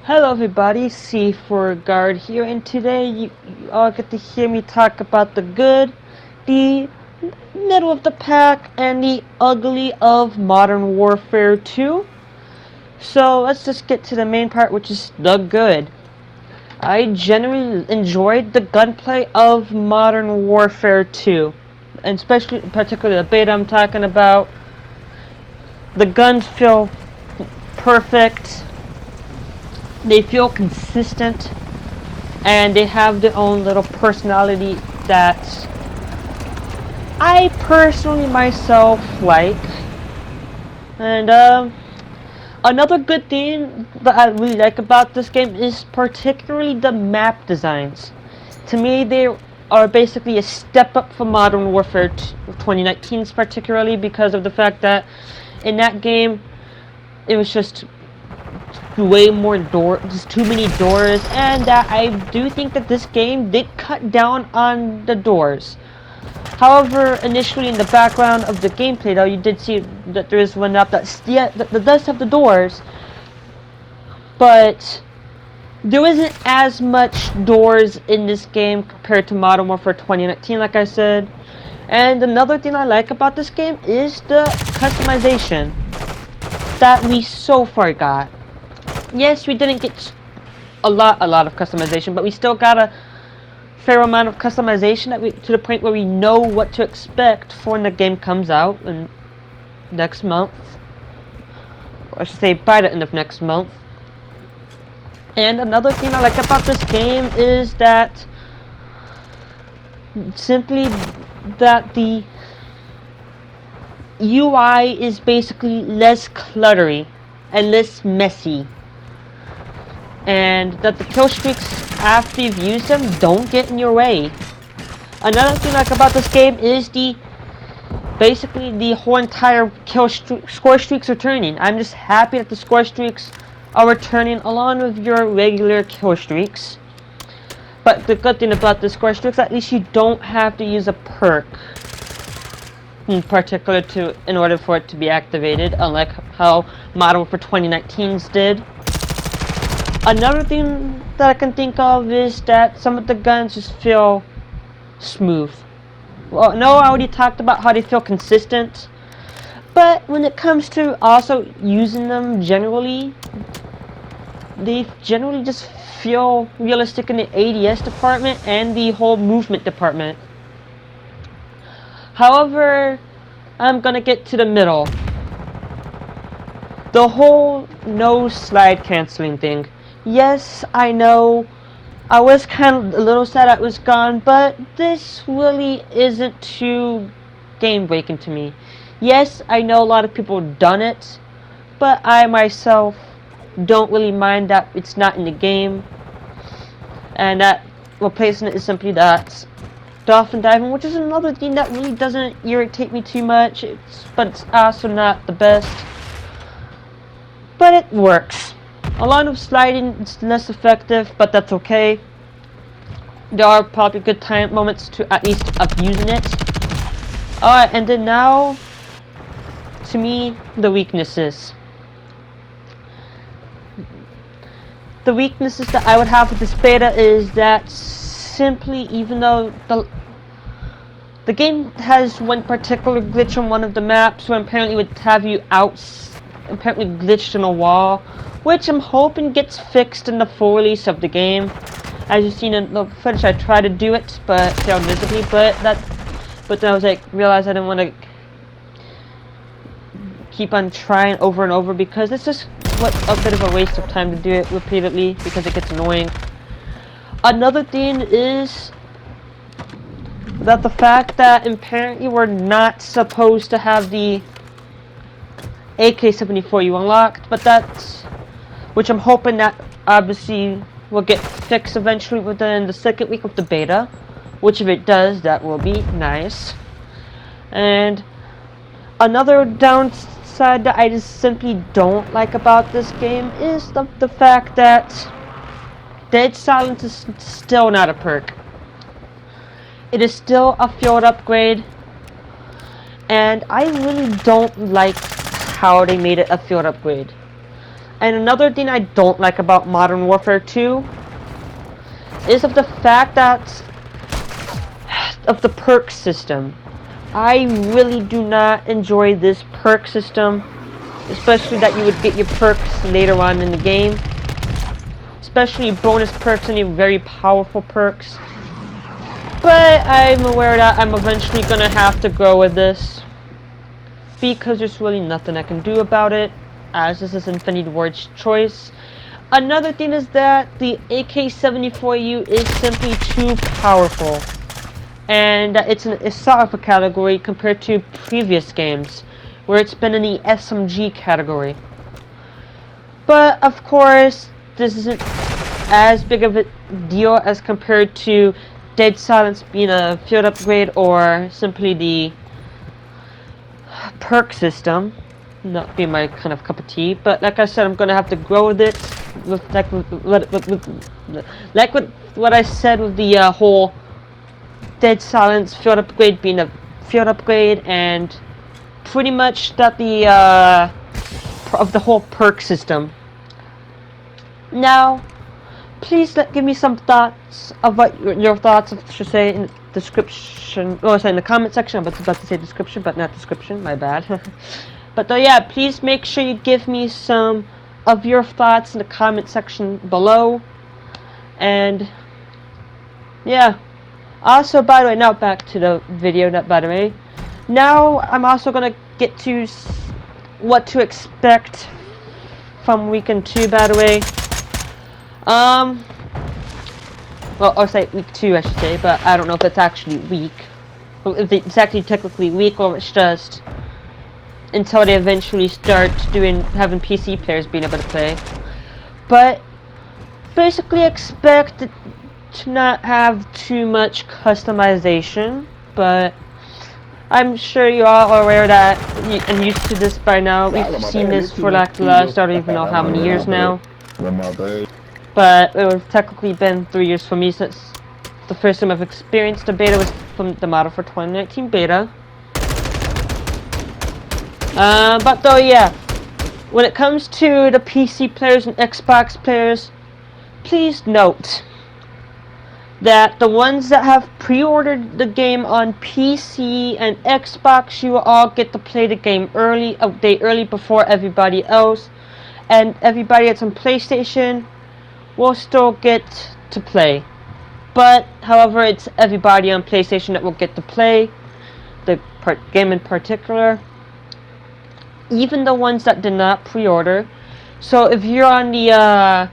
Hello everybody, C4Guard here, and today you all get to hear me talk about the good, the middle of the pack, and the ugly of Modern Warfare 2. So let's just get to the main part, which is the good. I generally enjoyed the gunplay of Modern Warfare 2, and particularly the beta I'm talking about. The guns feel perfect. They feel consistent, and they have their own little personality that I personally myself like. And another good thing that I really like about this game is particularly the map designs. To me, they are basically a step up from Modern Warfare 2019's, particularly because of the fact that in that game it was just way more just too many doors, and that I do think that this game did cut down on the doors. However, initially in the background of the gameplay, though, you did see that there is one map that does have the doors, but there isn't as much doors in this game compared to Modern Warfare 2019, like I said. And another thing I like about this game is the customization that we so far got. Yes, we didn't get a lot of customization, but we still got a fair amount of customization to the point where we know what to expect for when the game comes out in next month. Or I should say by the end of next month. And another thing I like about this game is that simply that the UI is basically less cluttery and less messy. And that the kill streaks after you've used them don't get in your way. Another thing I like about this game is basically the whole entire score streaks returning. I'm just happy that the score streaks are returning along with your regular kill streaks. But the good thing about the score streaks, at least you don't have to use a perk in particular in order for it to be activated, unlike how Modern Warfare 2019's did. Another thing that I can think of is that some of the guns just feel smooth. Well, no, I already talked about how they feel consistent, but when it comes to also using them generally, they generally just feel realistic in the ADS department and the whole movement department. However, I'm gonna get to the middle. The whole no slide canceling thing. Yes, I know, I was kind of a little sad it was gone, but this really isn't too game-breaking to me. Yes, I know a lot of people have done it, but I myself don't really mind that it's not in the game. And that replacing it is simply that dolphin diving, which is another thing that really doesn't irritate me too much, but it's also not the best. But it works. A lot of sliding is less effective, but that's okay. There are probably good moments to at least of using it. Alright, and then now, to me, the weaknesses. The weaknesses that I would have with this beta is that simply, even though the game has one particular glitch on one of the maps where apparently it would have you apparently glitched in a wall, which I'm hoping gets fixed in the full release of the game. As you've seen in the footage, I tried to do it, but failed miserably. But then I was like, realized I didn't want to keep on trying over and over because it's just a bit of a waste of time to do it repeatedly because it gets annoying. Another thing is that the fact that apparently we're not supposed to have the AK-74 you unlocked, but which I'm hoping that obviously will get fixed eventually within the second week of the beta, which if it does, that will be nice. And another downside that I just simply don't like about this game is the fact that Dead Silence is still not a perk. It is still a field upgrade, and I really don't like how they made it a field upgrade. And another thing I don't like about Modern Warfare 2 is of the fact that of the perk system. I really do not enjoy this perk system, especially that you would get your perks later on in the game, especially bonus perks and your very powerful perks. But I'm aware that I'm eventually gonna have to go with this because there's really nothing I can do about it, as this is Infinity Ward's choice. Another thing is that the AK-74U is simply too powerful, and it's an assault category compared to previous games, where it's been in the SMG category. But of course, this isn't as big of a deal as compared to Dead Silence being a field upgrade or simply the perk system. Not being my kind of cup of tea, but like I said, I'm gonna have to grow with it. Like what I said with the whole Dead Silence field upgrade being a field upgrade, and pretty much that the of the whole perk system. Now, please give me some thoughts of what your thoughts, I should say, in the description. Oh, sorry, in the comment section. I was about to say description, but not description. My bad. But yeah, please make sure you give me some of your thoughts in the comment section below. And yeah. Also, by the way, now back to the video. By the way, now I'm also gonna get to what to expect from weekend 2. By the way, well, I'll say week 2, I should say, but I don't know if it's actually week, if it's actually technically week, or it's just until they eventually start having PC players being able to play. But basically expect it to not have too much customization, but I'm sure you all are aware that and used to this by now. We've seen this for like the last, I don't even know how many years now. But it was technically been 3 years for me since the first time I've experienced the beta was from the model for 2019 beta. But though, yeah, when it comes to the PC players and Xbox players, please note that the ones that have pre-ordered the game on PC and Xbox, you will all get to play the game a day early before everybody else, and everybody that's on PlayStation will still get to play. But however, it's everybody on PlayStation that will get to play the game in particular, even the ones that did not pre-order. So if you're on the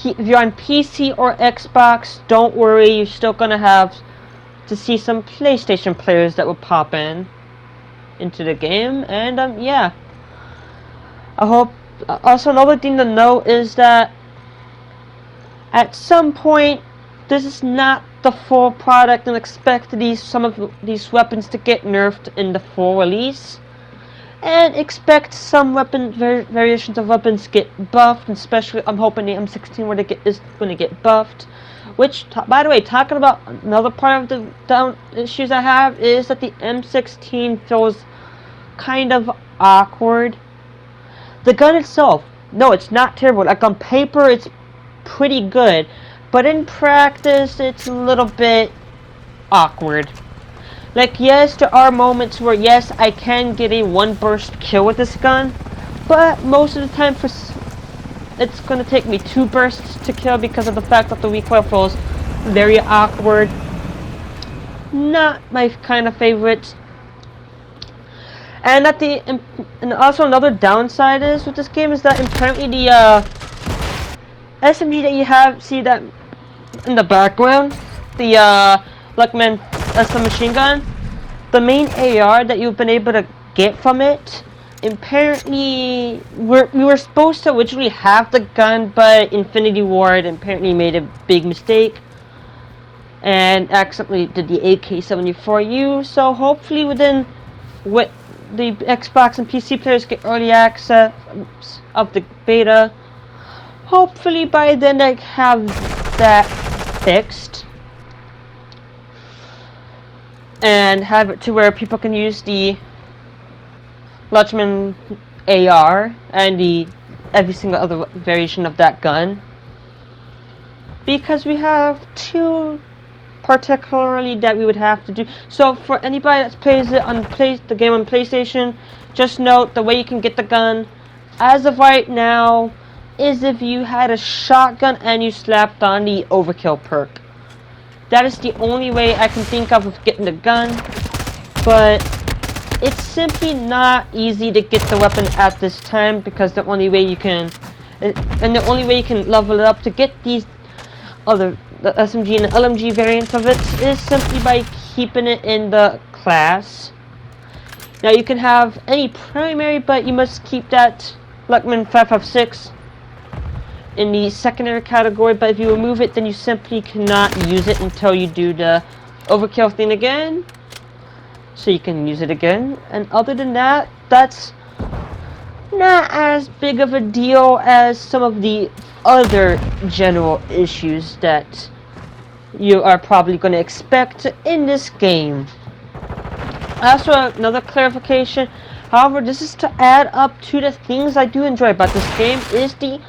if you're on PC or Xbox, don't worry, you're still gonna have to see some PlayStation players that will pop into the game. And yeah, I hope. Also, another thing to note is that at some point, this is not the full product, and expect some of these weapons to get nerfed in the full release. And expect some variations of weapons get buffed, and especially I'm hoping the M16 is going to get buffed. Which, by the way, talking about another part of the down issues I have is that the M16 feels kind of awkward. The gun itself, no, it's not terrible. Like on paper, it's pretty good, but in practice, it's a little bit awkward. Like, yes, there are moments where, yes, I can get a one-burst kill with this gun, but most of the time it's going to take me 2 bursts to kill because of the fact that the recoil feels very awkward. Not my kind of favorite. And and also another downside is with this game is that apparently the SMG that you see that in the background, the Luckman SM machine gun, the main AR that you've been able to get from it, apparently we were supposed to originally have the gun, but Infinity Ward apparently made a big mistake and accidentally did the AK-74U. So hopefully within what the Xbox and PC players get early access of the beta, hopefully by then they have that fixed and have it to where people can use the Lutchman AR and the every single other variation of that gun, because we have two particularly that we would have to do. So for anybody that plays it on the game on PlayStation, just note the way you can get the gun as of right now is if you had a shotgun and you slapped on the overkill perk. That is the only way I can think of getting the gun, but it's simply not easy to get the weapon at this time, because the only way you can level it up to get these other the SMG and the LMG variants of it is simply by keeping it in the class. Now you can have any primary, but you must keep that Luckman 556 in the secondary category, but if you remove it, then you simply cannot use it until you do the overkill thing again, so you can use it again. And other than that, that's not as big of a deal as some of the other general issues that you are probably going to expect in this game. Also, another clarification, however, this is to add up to the things I do enjoy about this game, is the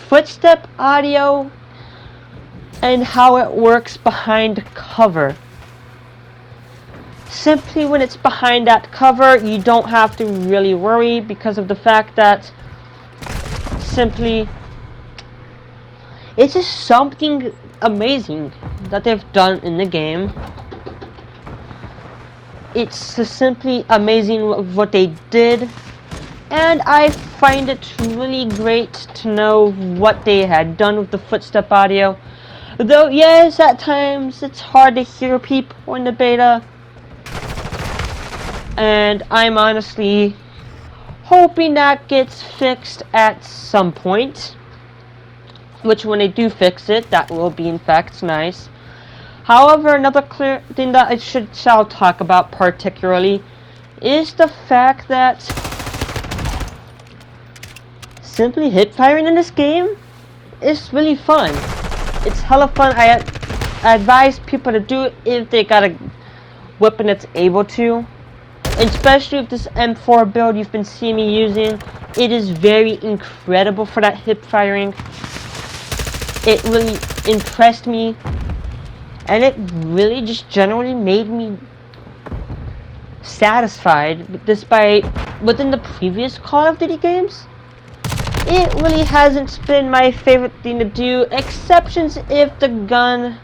footstep audio and how it works behind cover. Simply when it's behind that cover, you don't have to really worry, because of the fact that simply it's just something amazing that they've done in the game. It's just simply amazing what they did, and I find it really great to know what they had done with the footstep audio. Though yes, at times it's hard to hear people in the beta, and I'm honestly hoping that gets fixed at some point, which when they do fix it, that will be in fact nice. However, another clear thing that I shall talk about particularly is the fact that simply hip firing in this game is really fun. It's hella fun. I advise people to do it if they got a weapon that's able to. Especially with this M4 build you've been seeing me using, it is very incredible for that hip firing. It really impressed me, and it really just generally made me satisfied. Despite within the previous Call of Duty games, it really hasn't been my favorite thing to do, exceptions if the gun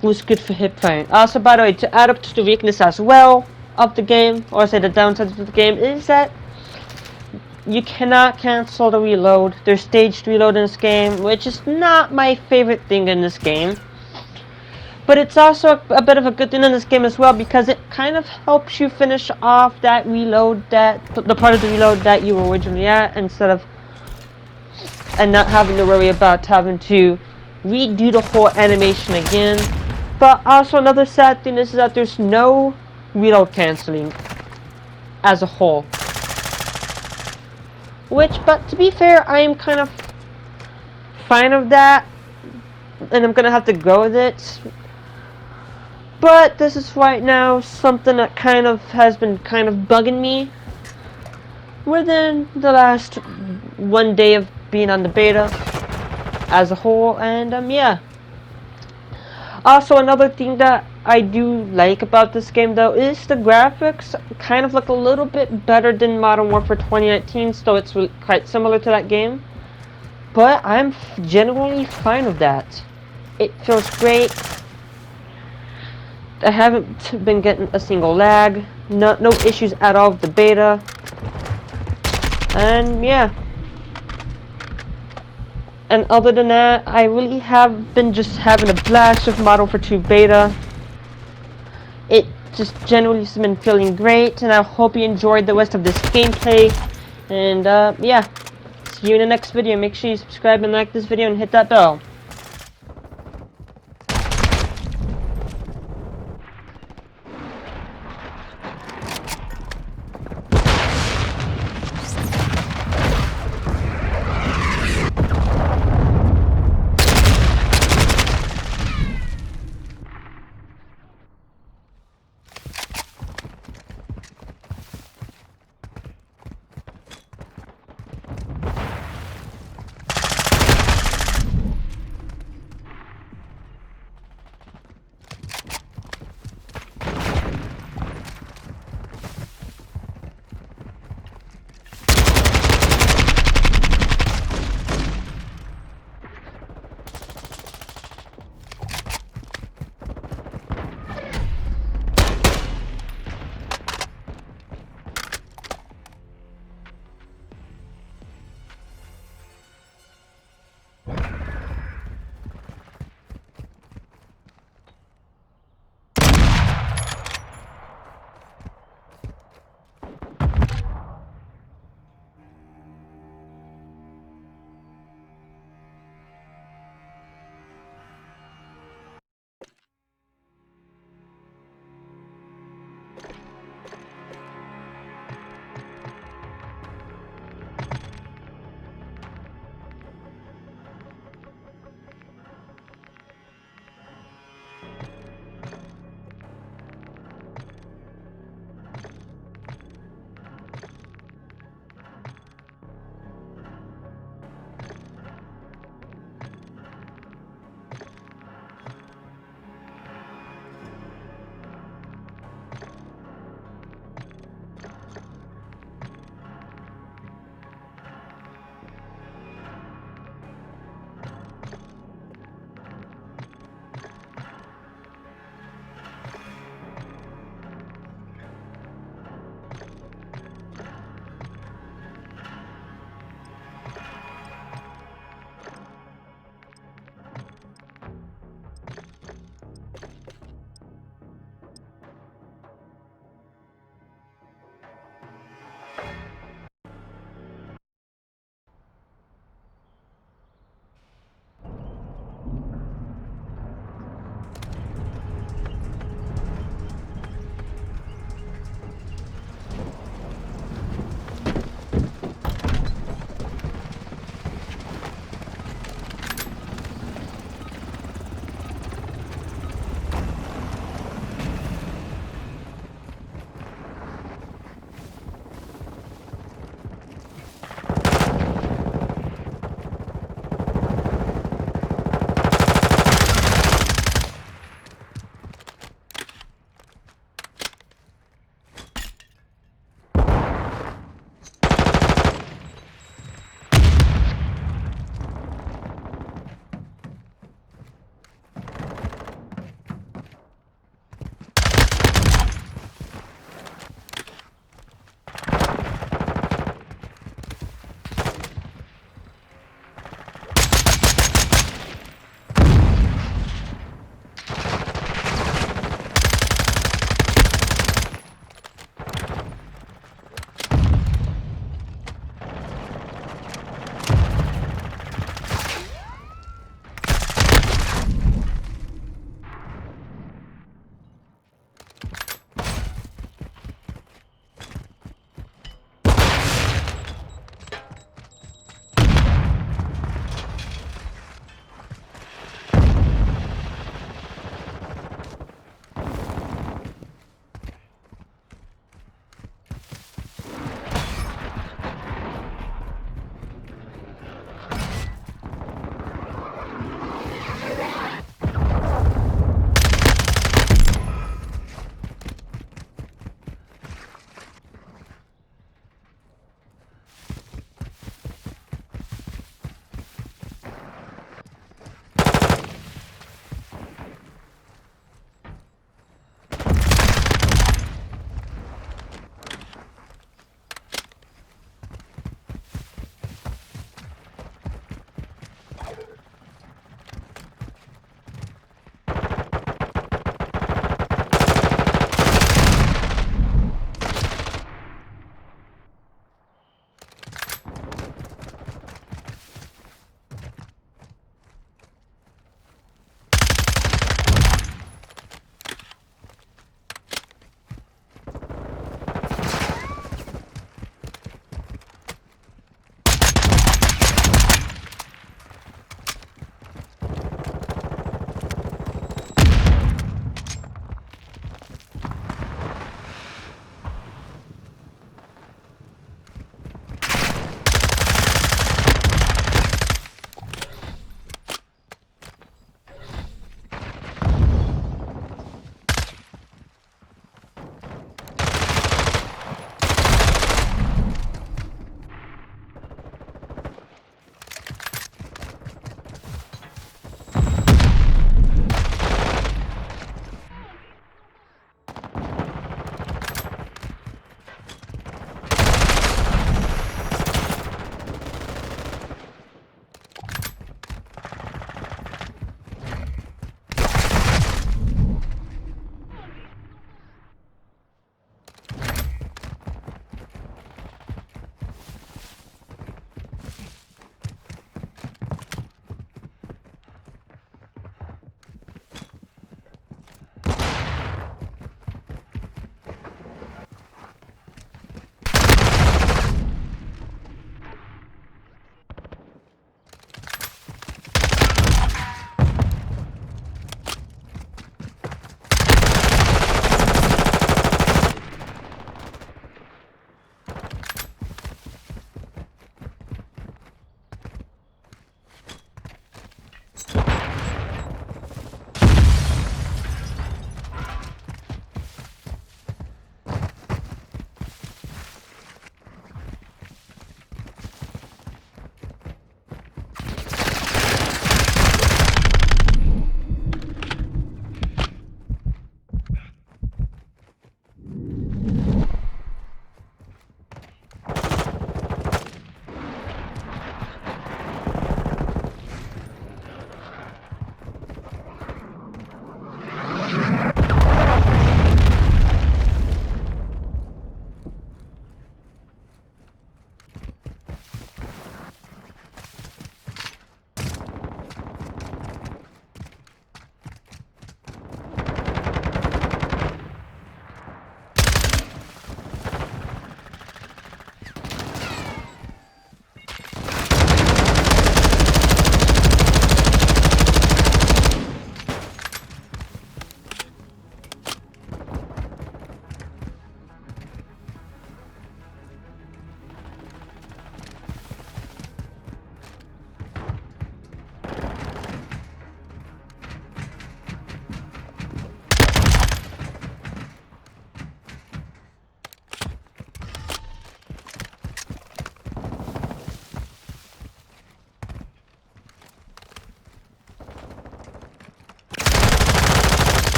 was good for hip firing. Also, by the way, to add up to the weakness as well of the game, or say the downside of the game, is that you cannot cancel the reload. There's staged reload in this game, which is not my favorite thing in this game. But it's also a bit of a good thing in this game as well, because it kind of helps you finish off that reload, the part of the reload that you were originally at, and not having to worry about having to redo the whole animation again. But also another sad thing is that there's no reload canceling as a whole. But to be fair, I am kind of fine with that, and I'm gonna have to go with it. But this is right now something that kind of has been kind of bugging me within the last one day of being on the beta as a whole, and yeah. Also, another thing that I do like about this game, though, is the graphics kind of look a little bit better than Modern Warfare 2019, so it's quite similar to that game. But I'm generally fine with that. It feels great. I haven't been getting a single lag, no issues at all with the beta, and yeah. And other than that, I really have been just having a blast with Modern Warfare 2 beta. It just generally has been feeling great, and I hope you enjoyed the rest of this gameplay. And yeah, see you in the next video. Make sure you subscribe and like this video and hit that bell.